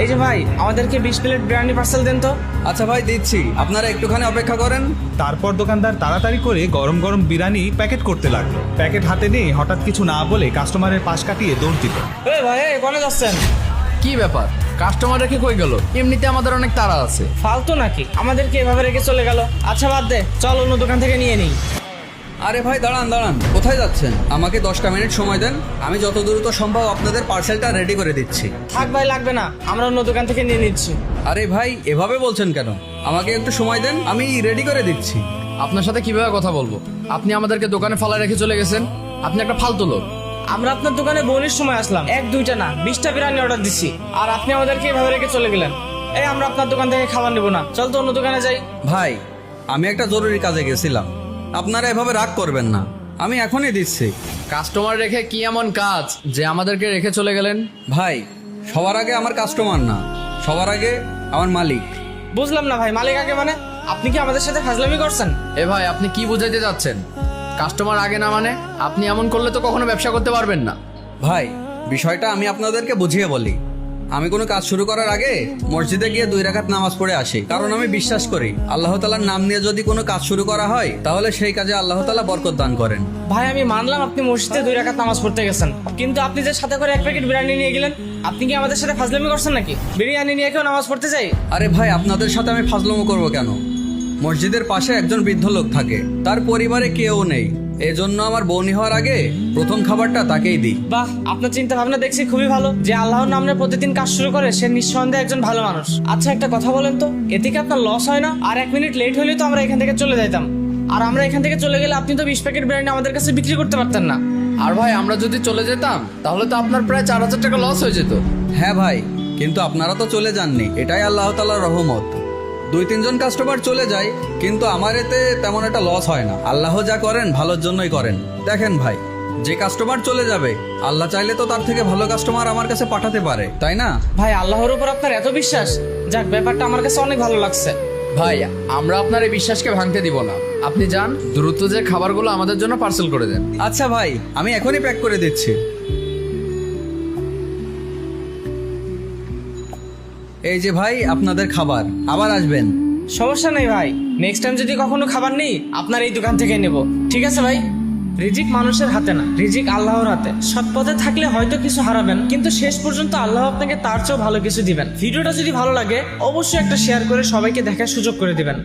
এই যে ভাই, আমাদেরকে 20 প্লেট বিরিয়ানি পার্সেল দেন তো। আচ্ছা ভাই, দিচ্ছি, আপনারা একটুখানি অপেক্ষা করেন। তারপর দোকানদার তাড়াতাড়ি করে গরম গরম বিরিয়ানি প্যাকেট করতে লাগলো। প্যাকেট হাতে নিয়ে হঠাৎ কিছু না বলে কাস্টমারের পাশ কাটিয়ে দৌড় দিল। এই ভাই, কোনে যাচ্ছেন? কি ব্যাপার, কাস্টমার রেখে কই গেল? এমনিতে আমাদের অনেক তাড়া আছে। ফালতু নাকি? আমাদেরকে এভাবে রেখে চলে গেল। আচ্ছা বাদ দে, চল অন্য দোকান থেকে নিয়ে নিই। আরে ভাই দাঁড়ান দাঁড়ান, কোথায় যাচ্ছেন? আমাকে 10টা মিনিট সময় দেন, আমি যত দ্রুত সম্ভব আপনাদের পার্সেলটা রেডি করে দিচ্ছি। থাক ভাই, লাগবে না, আমরা অন্য দোকান থেকে নিয়ে নিচ্ছি। আরে ভাই এভাবে বলছেন কেন? আমাকে একটু সময় দেন, আমি রেডি করে দিচ্ছি। আপনার সাথে কিভাবে কথা বলবো? আপনি আমাদেরকে দোকানে ফালা রেখে চলে গেছেন। আপনি একটা ফালতু লোক। আমরা আপনার দোকানে বোনের সময় আসলাম, 1-2টা না 20টা বিরিয়ানি অর্ডার দিচ্ছি, আর আপনি আমাদেরকে এভাবে রেখে চলে গেলেন। এই আমরা আপনার দোকান থেকে খাবার নেবো না, চল তো অন্য দোকানে যাই। ভাই আমি একটা জরুরি কাজে গেছিলাম, আপনারা এভাবে রাগ করবেন না, আমি এখনই দিচ্ছি। কাস্টমার রেখে কি এমন কাজ যে আমাদেরকে রেখে চলে গেলেন? ভাই সবার আগে আমার কাস্টমার না, সবার আগে আমার মালিক। বুঝলাম না ভাই, মালিক আগে মানে? আপনি কি আমাদের সাথে ফাজলামি করছেন? এ ভাই, আপনি কি বুঝাইতে যাচ্ছেন? কাস্টমার আগে না মানে? আপনি এমন করলে তো কখনো ব্যবসা করতে পারবেন না। ভাই বিষয়টা আমি আপনাদেরকে বুঝিয়ে বলি। আমি কোনো কাজ শুরু করার আগে মসজিদে গিয়ে 2 রাকাত নামাজ পড়ে আসি, কারণ আমি বিশ্বাস করি আল্লাহ তাআলার নাম নিয়ে যদি কোনো কাজ শুরু করা হয় তাহলে সেই কাজে আল্লাহ তাআলা বরকত দান করেন। ভাই আমি মানলাম আপনি মসজিদে 2 রাকাত নামাজ পড়তে গেছেন, কিন্তু আপনি যে সাথে করে 1 প্যাকেট বিরিয়ানি নিয়ে গেলেন, আপনি কি আমাদের সাথে ফাজলামি করছেন নাকি? বিরিয়ানি নিয়ে কেউ নামাজ পড়তে যাই? আরে ভাই আপনাদের সাথে আমি ফাজলামো করবো কেন? মসজিদের পাশে একজন বৃদ্ধ লোক থাকে, তার পরিবারে কেউ নেই, এজন্য আমার বউনি হওয়ার আগে প্রথম খাবারটা তাকেই দিই। বাহ, আপনার চিন্তা ভাবনা দেখছি খুবই ভালো। যে আল্লাহর নামে প্রতিদিন কাজ শুরু করে সে নিঃসন্দেহে একজন ভালো মানুষ। আচ্ছা একটা কথা বলেন তো, এতে কি আপনার লস হয় না? আর 1 মিনিট লেট হলে তো আমরা এখান থেকে চলে যাইতাম, আর আমরা এখান থেকে চলে গেলে আপনি তো 20 প্যাকেট বিরিয়ানি আমাদের কাছে বিক্রি করতে পারতেন না। আর ভাই আমরা যদি চলে যেতাম তাহলে তো আপনার প্রায় 4000 টাকা লস হয়ে যেত। হ্যাঁ ভাই, কিন্তু আপনারা তো চলে যাননি, এটাই আল্লাহ তাআলার রহমত। 2-3 জন কাস্টমার চলে যায়, কিন্তু আমার এতে তেমন একটা লস হয় না। আল্লাহ যা করেন ভালোর জন্যই করেন। দেখেন ভাই, যে কাস্টমার চলে যাবে আল্লাহ চাইলে তো তার থেকে ভালো কাস্টমার আমার কাছে পাঠাতে পারে, তাই না? ভাই আল্লাহর উপর আপনার এত বিশ্বাস, যাক ব্যাপারটা আমার কাছে অনেক ভালো লাগছে। ভাই আমরা আপনার এই বিশ্বাসকে ভাঙতে দিব না। আপনি যান, দ্রুত যে খাবারগুলো আমাদের জন্য পার্সেল করে দেন। আচ্ছা ভাই, আমি এখনই প্যাক করে দিচ্ছি। এই যে ভাই আপনাদের খাবার, আবার আসবেন। সমস্যা নেই ভাই, নেক্সট টাইম যদি কখনো খাবার নেই আপনার এই দোকান থেকে নেব, ঠিক আছে ভাই? রিজিক মানুষের হাতে না, রিজিক আল্লাহর হাতে। সৎ পথে থাকলে হয়তো কিছু হারাবেন, কিন্তু শেষ পর্যন্ত আল্লাহ আপনাকে তার চেয়েও ভালো কিছু দিবেন। ভিডিওটা যদি ভালো লাগে অবশ্যই একটা শেয়ার করে সবাইকে দেখার সুযোগ করে দিবেন।